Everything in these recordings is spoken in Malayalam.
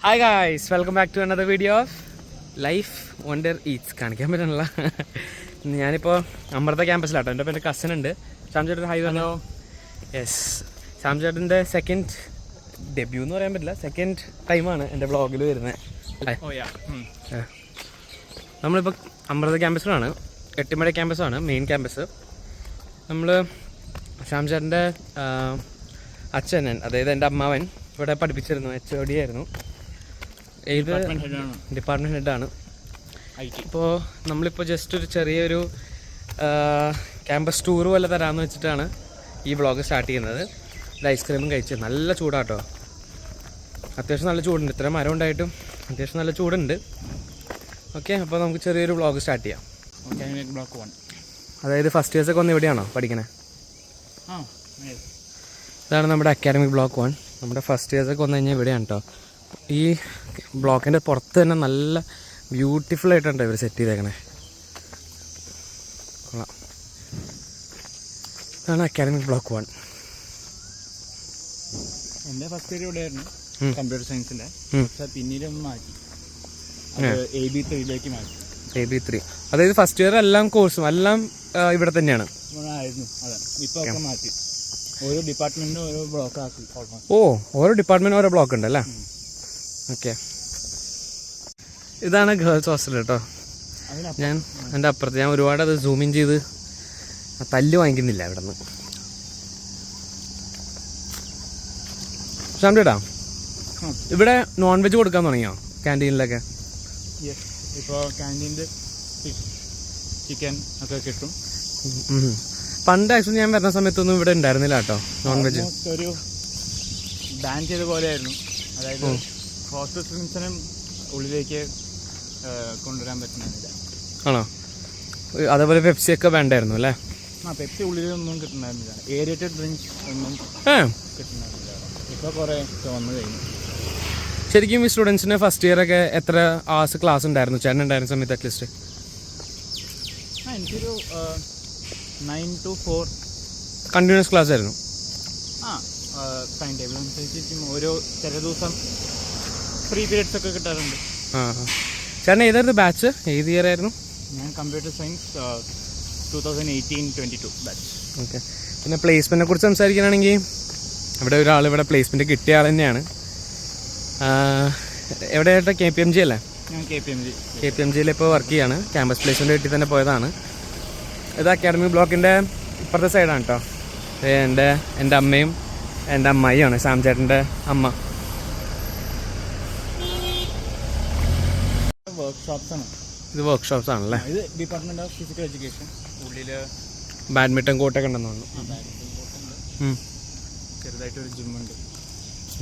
Hi guys, welcome back to another video of life wonder eats. കാണിക്കാൻ പറ്റണല്ല. ഞാനിപ്പോൾ അമൃത ക്യാമ്പസിലാട്ടോ. എൻ്റെ എൻ്റെ കസിൻ ഉണ്ട്, ശ്യാം ചേട്ടൻ. ഹായ്. ഹലോ. യെസ്, ശ്യാം ചേട്ടൻ്റെ സെക്കൻഡ് ഡെബ്യൂ എന്ന് പറയാൻ പറ്റില്ല, സെക്കൻഡ് ടൈമാണ് എൻ്റെ വ്ളോഗിൽ വരുന്നത്. നമ്മളിപ്പോൾ അമൃത ക്യാമ്പസിലാണ്, എട്ടിമഴ ക്യാമ്പസാണ് മെയിൻ ക്യാമ്പസ്. നമ്മൾ ശ്യാം ചേട്ടൻ്റെ അച്ഛൻ, അതായത് എൻ്റെ അമ്മാവൻ ഇവിടെ പഠിപ്പിച്ചിരുന്നു, HOD ആയിരുന്നു. ഏത് ഡിപ്പാർട്ട്മെൻറ്റ് ഹെഡാണ്. ഇപ്പോൾ നമ്മളിപ്പോൾ ജസ്റ്റ് ഒരു ചെറിയൊരു ക്യാമ്പസ് ടൂർ പോലെ തരാമെന്ന് വെച്ചിട്ടാണ് ഈ വ്ളോഗ് സ്റ്റാർട്ട് ചെയ്യുന്നത്. ഒരു ഐസ്ക്രീമും കഴിച്ച് നല്ല ചൂടാട്ടോ, അത്യാവശ്യം നല്ല ചൂടുണ്ട്. ഇത്ര മരം ഉണ്ടായിട്ടും അത്യാവശ്യം നല്ല ചൂടുണ്ട്. ഓക്കെ, അപ്പോൾ നമുക്ക് ചെറിയൊരു വ്ളോഗ് സ്റ്റാർട്ട് ചെയ്യാം. ബ്ലോക്ക് 1, അതായത് ഫസ്റ്റ് ഇയേഴ്സൊക്കെ ഒന്ന് ഇവിടെയാണോ പഠിക്കണേ? ഇതാണ് നമ്മുടെ അക്കാഡമിക് ബ്ലോക്ക് 1. നമ്മുടെ ഫസ്റ്റ് ഇയേഴ്സൊക്കെ വന്നു കഴിഞ്ഞാൽ ഇവിടെയാണ് കേട്ടോ. ഈ ബ്ലോക്കിൻ്റെ പുറത്ത് തന്നെ നല്ല ബ്യൂട്ടിഫുൾ ആയിട്ടുണ്ട് ഇവർ സെറ്റ് ചെയ്തേക്കണേ. കൊള്ളാം. ഇതാണ് അക്കാഡമിക് ബ്ലോക്ക് 1. എൻ്റെ ഫസ്റ്റ് ഇയർ ഇവിടെയായിരുന്നു, കമ്പ്യൂട്ടർ സയൻസിൻ്റെ. പിന്നീട് മാറ്റി, AB3 മാറ്റി. AB3 അതായത് ഫസ്റ്റ് ഇയർ എല്ലാം കോഴ്സും എല്ലാം ഇവിടെ തന്നെയാണ് ആയിരുന്നു. അതെ, ഇപ്പോൾ ഒക്കെ മാറ്റി. ഓരോ ഡിപ്പാർട്ട്മെന്റിനും ഓരോ ബ്ലോക്ക് ആക്കി. ഓരോ ഡിപ്പാർട്ട്മെന്റിനും ഓരോ ബ്ലോക്ക് ഉണ്ടല്ലേ? ഓക്കെ, ഇതാണ് ഗേൾസ് ഹോസ്റ്റൽ കേട്ടോ. ഞാൻ എൻ്റെ അപ്പുറത്ത് ഞാൻ ഒരുപാട് അത് സൂമിൻ ചെയ്ത് തല്ല് വാങ്ങിക്കുന്നില്ല ഇവിടെ നിന്ന്. ശ്യാം ചേട്ടാ, ഇവിടെ നോൺ വെജ് കൊടുക്കാൻ തുടങ്ങിയോ ക്യാൻറ്റീനിലൊക്കെ? ഇപ്പോൾ ക്യാൻറ്റീനിൽ ചിക്കൻ ഒക്കെ കിട്ടും. പണ്ട് ആക്ച്വലി ഞാൻ വരുന്ന സമയത്തൊന്നും ഇവിടെ ഉണ്ടായിരുന്നില്ല കേട്ടോ നോൺ വെജ്. ഒരു ബാൻ ചെയ്ത പോലെയായിരുന്നു. അതായത് ഹോസ്റ്റൽ സ്റ്റുഡൻസിനും ഉള്ളിലേക്ക് കൊണ്ടുവരാൻ പറ്റുന്നില്ല. ആണോ? അതേപോലെ പെപ്സി ഒക്കെ വേണ്ടായിരുന്നു അല്ലേ? പെപ്സി ഉള്ളിലൊന്നും കിട്ടുന്നുണ്ടായിരുന്നില്ല. ഏരിയേറ്റഡ് ഡ്രിങ്ക്സ് ഒന്നും കിട്ടുന്നുണ്ടായിരുന്നില്ല. ഇപ്പോൾ കുറേ വന്നു കഴിഞ്ഞു. ശരിക്കും ഈ സ്റ്റുഡൻസിന് ഫസ്റ്റ് ഇയർ ഒക്കെ എത്ര hours ക്ലാസ് ഉണ്ടായിരുന്നു ചേട്ടൻ ഉണ്ടായിരുന്ന സമയത്ത്? അറ്റ്ലീസ്റ്റ് എനിക്കൊരു 9 to 4 കണ്ടിന്യൂസ് ക്ലാസ് ആയിരുന്നു. ടൈം ടേബിൾ അനുസരിച്ചിരിക്കും. ഓരോ ചില ദിവസം ഫ്രീ പീരിയഡ്സ് ഒക്കെ കിട്ടാറുണ്ട്. ചേട്ടൻ ഏതായിരുന്നു ബാച്ച്? ഏത് ഇയർ ആയിരുന്നു? ഞാൻ കമ്പ്യൂട്ടർ സയൻസ് 2018-22 ബാച്ച്. ഓക്കെ. പിന്നെ പ്ലേസ്മെൻറ്റിനെ കുറിച്ച് സംസാരിക്കുകയാണെങ്കിൽ ഇവിടെ ഒരാൾ ഇവിടെ പ്ലേസ്മെൻറ്റ് കിട്ടിയ ആൾ തന്നെയാണ്. എവിടെയായിട്ട് KPMG അല്ലേ? ഞാൻ KPMGയിൽ ഇപ്പോൾ വർക്ക് ചെയ്യാണ്. ക്യാമ്പസ് പ്ലേസ്മെൻറ്റ് കിട്ടി തന്നെ പോയതാണ്. ഇത് അക്കാഡമിക് ബ്ലോക്കിൻ്റെ ഇപ്പുറത്തെ സൈഡാണ് കേട്ടോ. എൻ്റെ അമ്മയും എൻ്റെ അമ്മായിയാണ്, ശ്യാം ചേട്ടൻ്റെ അമ്മ. ഇത് വർക്ക്ഷോപ്സ് ആണല്ലേ? ഇത് ഡിപ്പാർട്ട്മെന്റ് ഓഫ് ഫിസിക്കൽ എഡ്യൂക്കേഷൻ. ഉള്ളിൽ ബാഡ്മിൻ്റൺ കോർട്ടൊക്കെ ഉണ്ടെന്ന് തോന്നുന്നു. ചെറുതായിട്ടൊരു ജിമ്മുണ്ട്.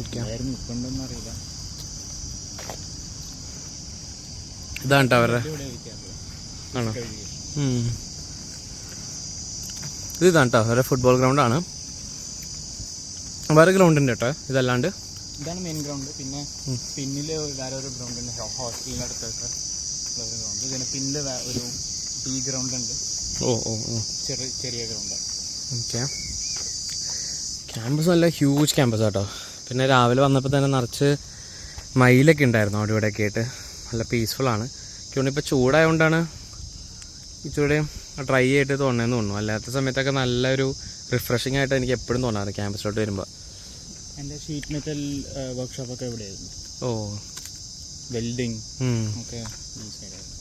ഇപ്പോണ്ടെന്ന് അറിയില്ല. ഇതാണ് കേട്ടോ അവരുടെ. ആണോ? ഇതാണ് കേട്ടോ അവരുടെ ഫുട്ബോൾ ഗ്രൗണ്ടാണ്. വേറെ ഗ്രൗണ്ട് ഉണ്ട് കേട്ടോ ഇതല്ലാണ്ട്. ഇതാണ് മെയിൻ ഗ്രൗണ്ട്. പിന്നെ പിന്നിൽ വേറെ ഒരു ഗ്രൗണ്ട് ഉണ്ട്, ഹോസ്റ്റലിൻ്റെ അടുത്തൊക്കെ ഒരു ഗ്രൗണ്ട്. പിന്നെ പിന്നിൽ ഒരു B ഗ്രൗണ്ട് ഉണ്ട്. ചെറിയ ഗ്രൗണ്ടാണ്. ഓക്കെ. ക്യാമ്പസ് നല്ല ഹ്യൂജ് ക്യാമ്പസ് കേട്ടോ. പിന്നെ രാവിലെ വന്നപ്പോൾ തന്നെ നിറച്ച് മയിലൊക്കെ ഉണ്ടായിരുന്നു അവിടെ ഇവിടെയൊക്കെ ആയിട്ട്. നല്ല പീസ്ഫുള്ളാണ്. എനിക്കിപ്പോൾ ചൂടായതുകൊണ്ടാണ് ഇച്ചിരി ഡ്രൈ ആയിട്ട് തോന്നേന്ന് തോന്നുന്നു. അല്ലാത്ത സമയത്തൊക്കെ നല്ലൊരു റിഫ്രഷിംഗ് ആയിട്ട് എനിക്ക് എപ്പോഴും തോന്നാറ് ക്യാമ്പസിലോട്ട് വരുമ്പോൾ. എൻ്റെ ഷീറ്റ് മെറ്റൽ വർക്ക്ഷോപ്പൊക്കെ എവിടെയായിരുന്നു. വെൽഡിങ് ഒക്കെ ഈ സൈഡായിരുന്നു.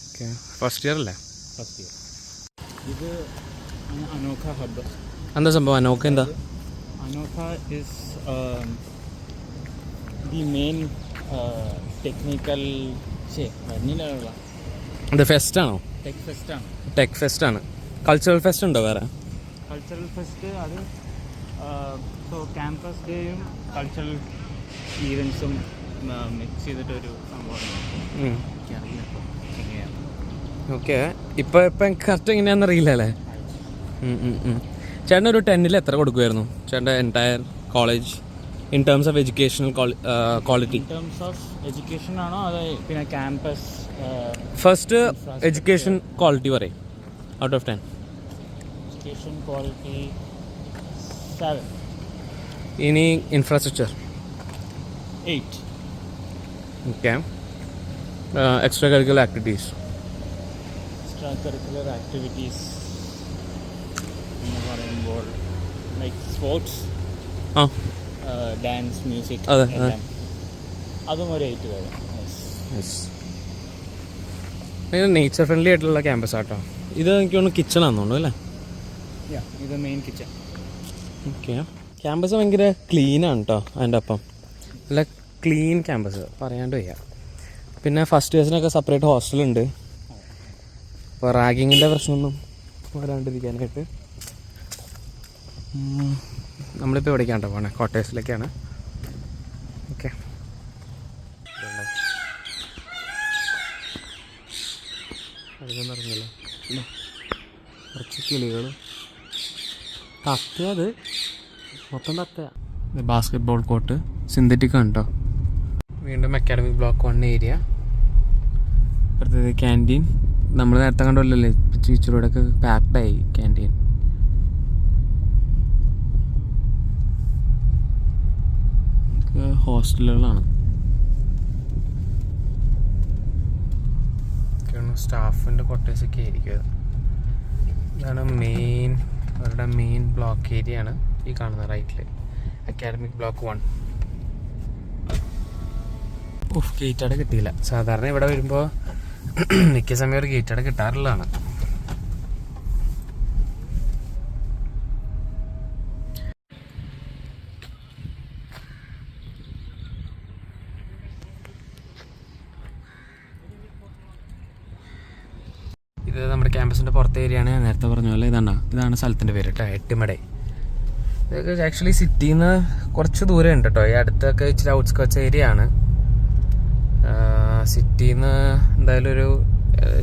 ഓക്കെ. ഫസ്റ്റ് ഇയർ അല്ലേ? First year. ഇത് അനോഖ ഹബ്ബ്. എന്താ സംഭവം അനോഖ? എന്താ Anokha? Is the main technical വരുന്നില്ല. ഇത് ഫെസ്റ്റാണോ? ടെക് ഫെസ്റ്റ് ആണ്. കൾച്ചറൽ ഫെസ്റ്റ് ഉണ്ടോ വേറെ? കൾച്ചറൽ ഫെസ്റ്റ് അത് ക്യാമ്പസ് ഡേയും കൾച്ചറൽ ഈവൻസും മിക്സ് ചെയ്തിട്ടൊരു സംഭവമാണ്. ഓക്കെ. ഇപ്പം കറക്റ്റ് എങ്ങനെയാണെന്ന് അറിയില്ല അല്ലേ? ചേട്ടൻ ഒരു 10ൽ എത്ര കൊടുക്കുമായിരുന്നു ചേട്ടൻ്റെ entire college in terms of educational quality? In terms of education ആണോ അത് പിന്നെ ക്യാമ്പസ്? ഫസ്റ്റ് എഡ്യൂക്കേഷൻ ക്വാളിറ്റി പറയും ഔട്ട് ഓഫ് 10. Education quality 7. ഇനി infrastructure? 8. Okay. Extra curricular activities extra curricular activities എന്ന് പറയുമ്പോൾ ലൈക്ക് സ്പോർട്സ്, ആ ഡാൻസ്, മ്യൂസിക്, അതെ, എല്ലാം അതും ഒരു 8 വരെ. നേച്ചർ ഫ്രണ്ട്ലി ആയിട്ടുള്ള ക്യാമ്പസ് ആട്ടോ. ഇത് എനിക്ക് തോന്നുന്നു കിച്ചണാന്ന് തോന്നുന്നു അല്ലേ? ഇത് മെയിൻ കിച്ചൺ. ഓക്കെ. ക്യാമ്പസ് ഭയങ്കര ക്ലീനാണ് കേട്ടോ. അതിൻ്റെ ഒപ്പം നല്ല ക്ലീൻ ക്യാമ്പസ് പറയാണ്ട് വയ്യ. പിന്നെ ഫസ്റ്റ് ഇയേഴ്സിനൊക്കെ സെപ്പറേറ്റ് ഹോസ്റ്റലുണ്ട്. അപ്പോൾ റാഗിങ്ങിൻ്റെ പ്രശ്നമൊന്നും വരാണ്ടിരിക്കാനായിട്ട്. നമ്മളിപ്പോൾ എവിടേക്കാണ് കേട്ടോ പോകണേ? കോട്ടേഴ്സിലേക്കാണ്. ഓക്കെ. അതൊന്നും അറിഞ്ഞല്ലോ. കുറച്ച് കിളികൾ, തത്തയത് മൊത്തം തത്തയാ. ബാസ്കറ്റ് ബോൾ കോർട്ട് സിന്തറ്റിക് ആണ് കേട്ടോ. വീണ്ടും അക്കാഡമിക് ബ്ലോക്ക് 1 ഏരിയ. അടുത്തത് ക്യാൻറ്റീൻ. നമ്മൾ നേരത്തെ കണ്ടല്ലേ ടീച്ചറോടൊക്കെ പാക്ഡായി ക്യാൻറ്റീൻ. ഹോസ്റ്റലുകളാണ്. സ്റ്റാഫിൻ്റെ ക്വാർട്ടേഴ്സൊക്കെ ആയിരിക്കും അത്. ഇതാണ് അവരുടെ മെയിൻ ബ്ലോക്ക് ഏരിയ ആണ് ഈ കാണുന്ന റൈറ്റിൽ, അക്കാഡമിക് ബ്ലോക്ക് 1. ഗേറ്റ് അവിടെ കിട്ടിയില്ല. സാധാരണ ഇവിടെ വരുമ്പോൾ മിക്ക സമയം ഒരു ഗേറ്റ് അവിടെ കിട്ടാറുള്ളതാണ്. ഇത് നമ്മുടെ ക്യാമ്പസിൻ്റെ പുറത്തെ ഏരിയയാണ്. നേരത്തെ പറഞ്ഞ പോലെ ഇതാണ് സ്ഥലത്തിൻ്റെ പേര് കേട്ടോ, എട്ടിമട. ഇതൊക്കെ ആക്ച്വലി സിറ്റിയിൽ നിന്ന് കുറച്ച് ദൂരം ഉണ്ട് കേട്ടോ. ഈ അടുത്തൊക്കെ ഇച്ചിരി ഔട്ട്സ്കേർട്സ് ഏരിയ ആണ്. സിറ്റിയിൽ നിന്ന് എന്തായാലും ഒരു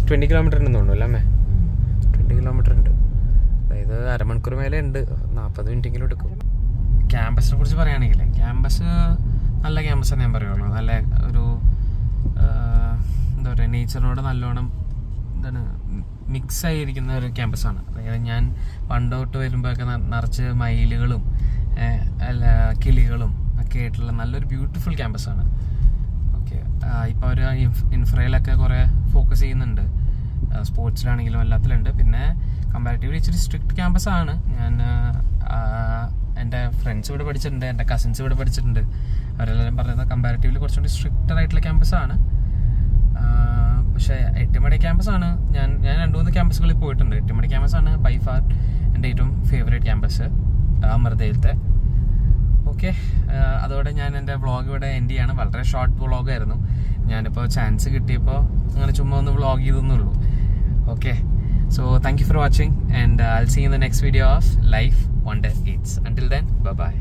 20 കിലോമീറ്റർ ഉണ്ടെന്ന് തോന്നുന്നു അല്ലേ? 20 കിലോമീറ്റർ ഉണ്ട്. അതായത് അരമണിക്കൂർ മേലെ ഉണ്ട്. 40 മിനിറ്റെങ്കിലും എടുക്കും. ക്യാമ്പസിനെ കുറിച്ച് പറയുകയാണെങ്കിൽ ക്യാമ്പസ് നല്ല ക്യാമ്പസാണ് ഞാൻ പറയുള്ളൂ. നല്ല ഒരു എന്താ പറയുക, നേച്ചറിനോട് നല്ലോണം മിക്സ് ആയിരിക്കുന്ന ഒരു ക്യാമ്പസാണ്. അതായത് ഞാൻ പണ്ട് തൊട്ട് വരുമ്പോഴൊക്കെ നിറച്ച് മയിലുകളും അല്ല കിളികളും ഒക്കെ ആയിട്ടുള്ള നല്ലൊരു ബ്യൂട്ടിഫുൾ ക്യാമ്പസാണ്. ഓക്കെ. ഇപ്പോൾ ഒരു ഇൻഫ്രയിലൊക്കെ കുറേ ഫോക്കസ് ചെയ്യുന്നുണ്ട്, സ്പോർട്സിലാണെങ്കിലും എല്ലാത്തിലുണ്ട്. പിന്നെ കമ്പാരിറ്റീവ്ലി ഇച്ചിരി സ്ട്രിക്റ്റ് ക്യാമ്പസാണ്. ഞാൻ എൻ്റെ ഫ്രണ്ട്സ് ഇവിടെ പഠിച്ചിട്ടുണ്ട്, എൻ്റെ കസിൻസ് ഇവിടെ പഠിച്ചിട്ടുണ്ട്. അവരെല്ലാവരും പറയുന്നത് കമ്പാരിറ്റീവ്ലി കുറച്ചുകൂടി സ്ട്രിക്റ്റർ ആയിട്ടുള്ള ക്യാമ്പസാണ്. പക്ഷേ എട്ടിമട ക്യാമ്പസാണ് ഞാൻ 2-3 ക്യാമ്പസുകളിൽ പോയിട്ടുണ്ട്. എട്ടിമട ക്യാമ്പസാണ് ബൈ ഫാർ എൻ്റെ ഏറ്റവും ഫേവറേറ്റ് ക്യാമ്പസ്, അമൃതയിലത്തെ. ഓക്കെ. അതോടെ ഞാൻ എൻ്റെ വ്ളോഗ് ഇവിടെ എൻഡ് ചെയ്യാണ്. വളരെ ഷോർട്ട് വ്ളോഗായിരുന്നു. ഞാനിപ്പോൾ ചാൻസ് കിട്ടിയപ്പോൾ അങ്ങനെ ചുമ്മാ ഒന്ന് വ്ളോഗ് ചെയ്തെന്നുള്ളൂ. Okay. So thank you for watching and I will see you in the next video of life wonder eats. Until then by.